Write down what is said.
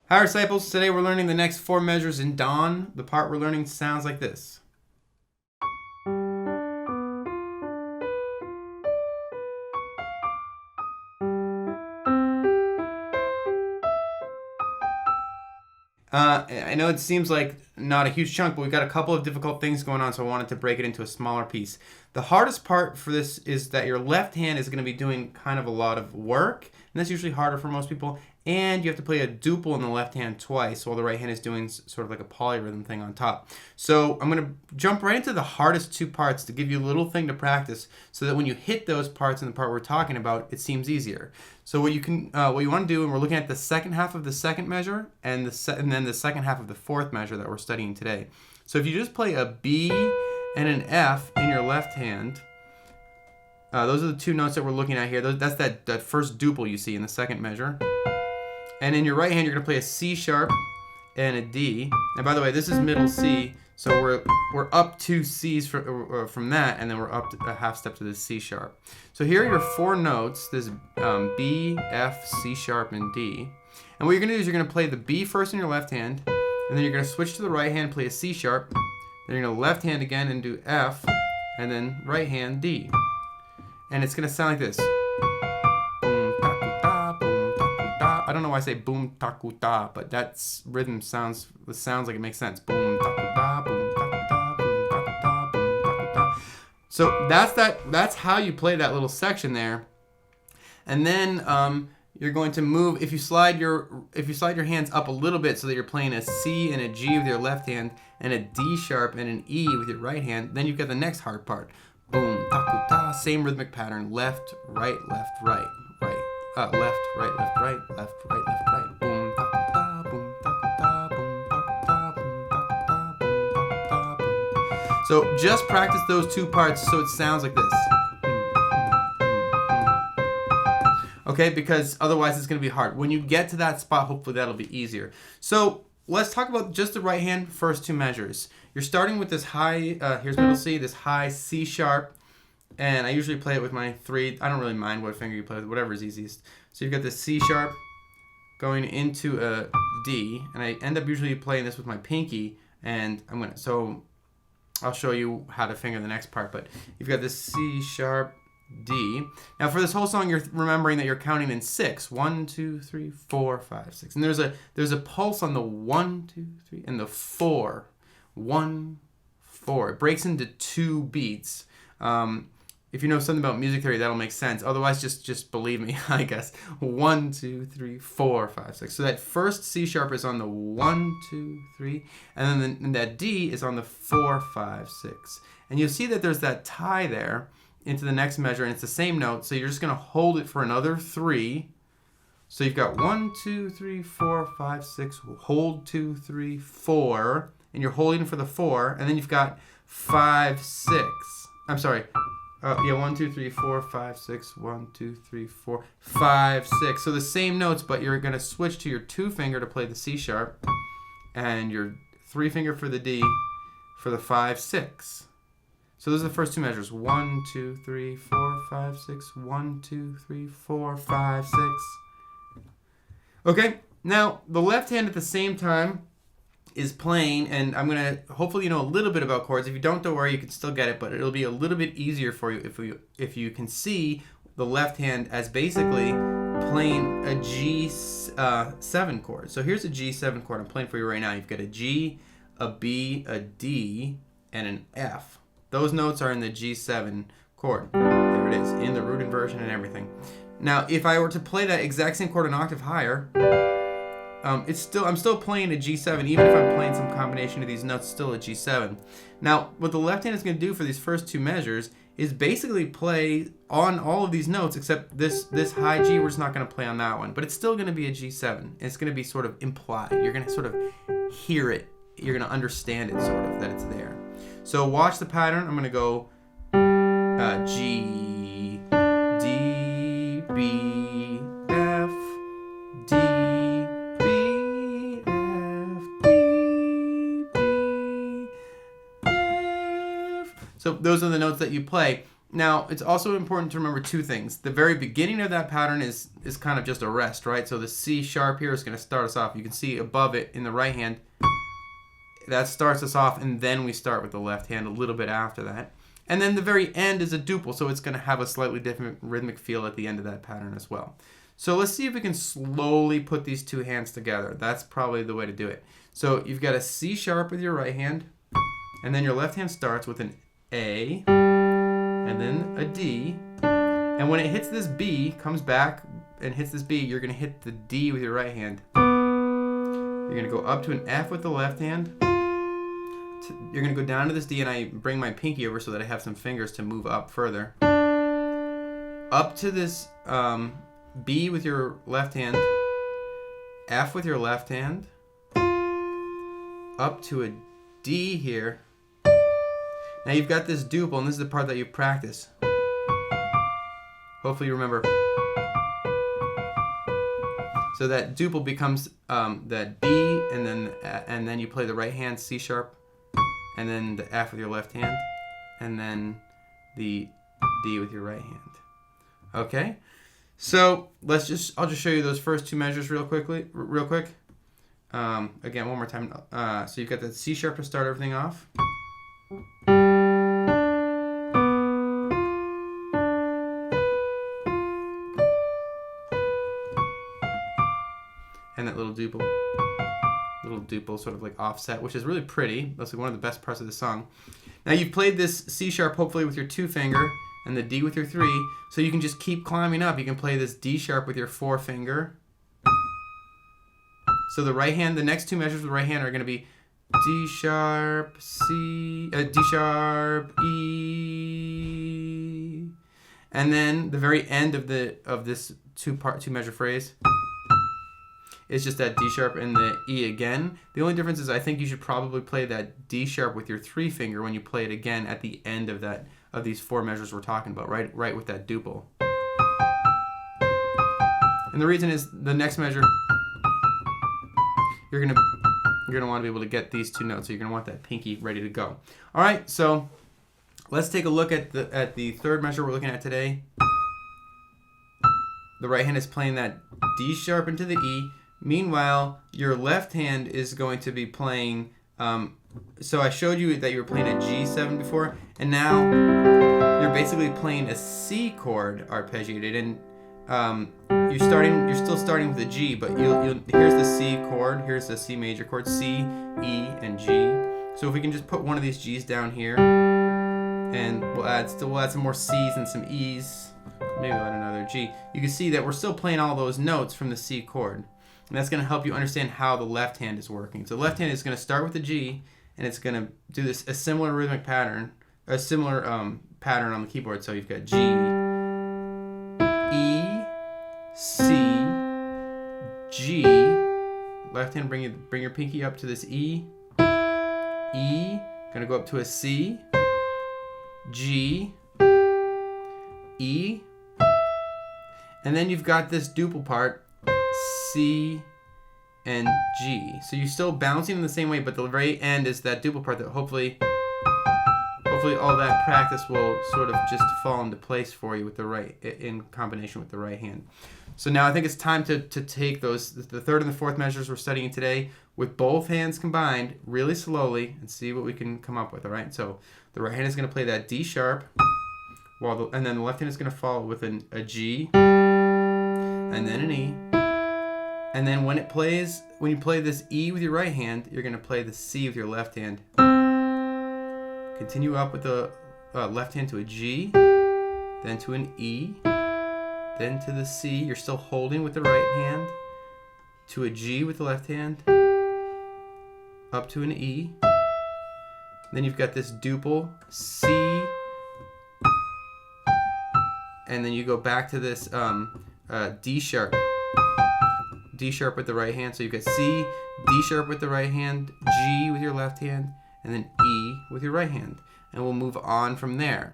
Hi, disciples. Today we're learning the next 4 measures in Dawn. The part we're learning sounds like this. I know it seems like not a huge chunk, but we've got a couple of difficult things going on, so I wanted to break it into a smaller piece. The hardest part for this is that your left hand is going to be doing kind of a lot of work, and that's usually harder for most people. And you have to play a duple in the left hand twice, while the right hand is doing sort of like a polyrhythm thing on top. So I'm going to jump right into the hardest 2 parts to give you a little thing to practice, so that when you hit those parts in the part we're talking about, it seems easier. So what you want to do, and we're looking at the second half of the second measure, and then the second half of the 4th measure that we're studying today. So if you just play a B and an F in your left hand, those are the 2 notes that we're looking at here. That's that first duple you see in the second measure. And in your right hand, you're going to play a C sharp and a D. And by the way, this is middle C, so we're up 2 C's from that, and then we're up a half step to the C sharp. So here are your 4 notes. This B, F, C sharp, and D. And what you're going to do is you're going to play the B first in your left hand, and then you're going to switch to the right hand, play a C sharp. Then you're going to left hand again and do F, and then right hand D. And it's going to sound like this. I don't know why I say boom taku da, but that rhythm sounds like it makes sense. Boom taku da, boom taku da, boom taku da, boom taku da. So that's how you play that little section there. And then you're going to move, if you slide your hands up a little bit so that you're playing a C and a G with your left hand and a D sharp and an E with your right hand, then you've got the next hard part. Boom taku da, same rhythmic pattern, left, right, left, right, right. Left, right, left, right, left, right, left, right. Boom, taku da, boom, taku da, boom, taku da, boom, taku da, boom, taku da, boom. So just practice those 2 parts so it sounds like this. Okay, because otherwise it's going to be hard. When you get to that spot, hopefully that'll be easier. So let's talk about just the right hand first 2 measures. You're starting with this high, here's middle C, this high C sharp. And I usually play it with my 3. I don't really mind what finger you play with, whatever is easiest. So you've got the C sharp going into a D, and I end up usually playing this with my pinky. And so I'll show you how to finger the next part. But you've got this C sharp D. Now for this whole song, you're remembering that you're counting in 6. 1, 2, 3, 4, 5, 6. And there's a pulse on the 1, 2, 3, and the 4. 1, 4. It breaks into 2 beats. If you know something about music theory, that'll make sense. Otherwise, just believe me, I guess. 1, 2, 3, 4, 5, 6. So that first C sharp is on the 1, 2, 3, and then that D is on the 4, 5, 6. And you'll see that there's that tie there into the next measure, and it's the same note. So you're just going to hold it for another 3. So you've got 1, 2, 3, 4, 5, 6. Hold 2, 3, 4, and you're holding for the 4, and then you've got 5, 6. I'm sorry. 1, 2, 3, 4, 5, 6. 1, 2, 3, 4, 5, 6. So the same notes, but you're going to switch to your 2 finger to play the C sharp, and your 3 finger for the D for the 5, 6. So those are the first 2 measures. 1, 2, 3, 4, 5, 6. 1, 2, 3, 4, 5, 6. Okay, now the left hand at the same time is playing, and I'm going to, hopefully you know a little bit about chords. If you don't worry, you can still get it, but it'll be a little bit easier for you if you can see the left hand as basically playing a G7 chord. So here's a G7 chord I'm playing for you right now. You've got a G, a B, a D, and an F. Those notes are in the G7 chord. There it is, in the root inversion and everything. Now, if I were to play that exact same chord an octave higher, I'm still playing a G7, even if I'm playing some combination of these notes, still a G7. Now, what the left hand is going to do for these first 2 measures is basically play on all of these notes, except this high G, we're just not going to play on that one. But it's still going to be a G7. It's going to be sort of implied. You're going to sort of hear it. You're going to understand it, sort of, that it's there. So watch the pattern. I'm going to go G, D, B, F, D, so those are the notes that you play. Now, it's also important to remember two things. The very beginning of that pattern is kind of just a rest, right? So the C sharp here is going to start us off. You can see above it in the right hand, that starts us off, and then we start with the left hand a little bit after that. And then the very end is a duple, so it's going to have a slightly different rhythmic feel at the end of that pattern as well. So let's see if we can slowly put these two hands together. That's probably the way to do it. So you've got a C sharp with your right hand, and then your left hand starts with an A, and then a D, and when it hits this B, comes back and hits this B, you're going to hit the D with your right hand. You're going to go up to an F with the left hand. You're going to go down to this D, and I bring my pinky over so that I have some fingers to move up further. Up to this B with your left hand, F with your left hand, up to a D here. Now you've got this duple, and this is the part that you practice. Hopefully you remember. So that duple becomes that B, and then you play the right hand C sharp, and then the F with your left hand, and then the D with your right hand. Okay, so I'll just show you those first two measures real quick. Again, one more time. So you've got the C sharp to start everything off. And that little duple sort of like offset, which is really pretty. That's like one of the best parts of the song. Now you've played this C sharp hopefully with your 2 finger and the D with your 3, so you can just keep climbing up. You can play this D sharp with your 4 finger. So the right hand, the next 2 measures with the right hand are going to be D sharp, C, D sharp, E, and then the very end of this two measure phrase. It's just that D sharp and the E again. The only difference is I think you should probably play that D sharp with your 3 finger when you play it again at the end of these 4 measures we're talking about, right with that duple. And the reason is the next measure, you're gonna want to be able to get these 2 notes, so you're gonna want that pinky ready to go. All right, so let's take a look at the third measure we're looking at today. The right hand is playing that D sharp into the E. Meanwhile, your left hand is going to be playing, so I showed you that you were playing a G7 before, and now you're basically playing a C chord arpeggiated, and you're still starting with a G, but here's the C chord, here's the C major chord, C, E, and G. So if we can just put one of these G's down here, and we'll add some more C's and some E's, maybe we'll add another G. You can see that we're still playing all those notes from the C chord. And that's going to help you understand how the left hand is working. So the left hand is going to start with the G, and it's going to do a similar rhythmic pattern, a similar pattern on the keyboard. So you've got G, E, C, G. Left hand, bring your pinky up to this E. E, going to go up to a C, G, E, and then you've got this duple part, C and G. So you're still bouncing in the same way, but the very end is that duple part that hopefully all that practice will sort of just fall into place for you with in combination with the right hand. So now I think it's time to take the third and the fourth measures we're studying today with both hands combined really slowly and see what we can come up with. All right. So the right hand is going to play that D sharp, and then the left hand is going to follow with a G, and then an E. And then when you play this E with your right hand, you're going to play the C with your left hand. Continue up with the left hand to a G, then to an E, then to the C. You're still holding with the right hand, to a G with the left hand, up to an E. Then you've got this duple, C, and then you go back to this D sharp. D sharp with the right hand, so you've got C, D sharp with the right hand, G with your left hand, and then E with your right hand. And we'll move on from there.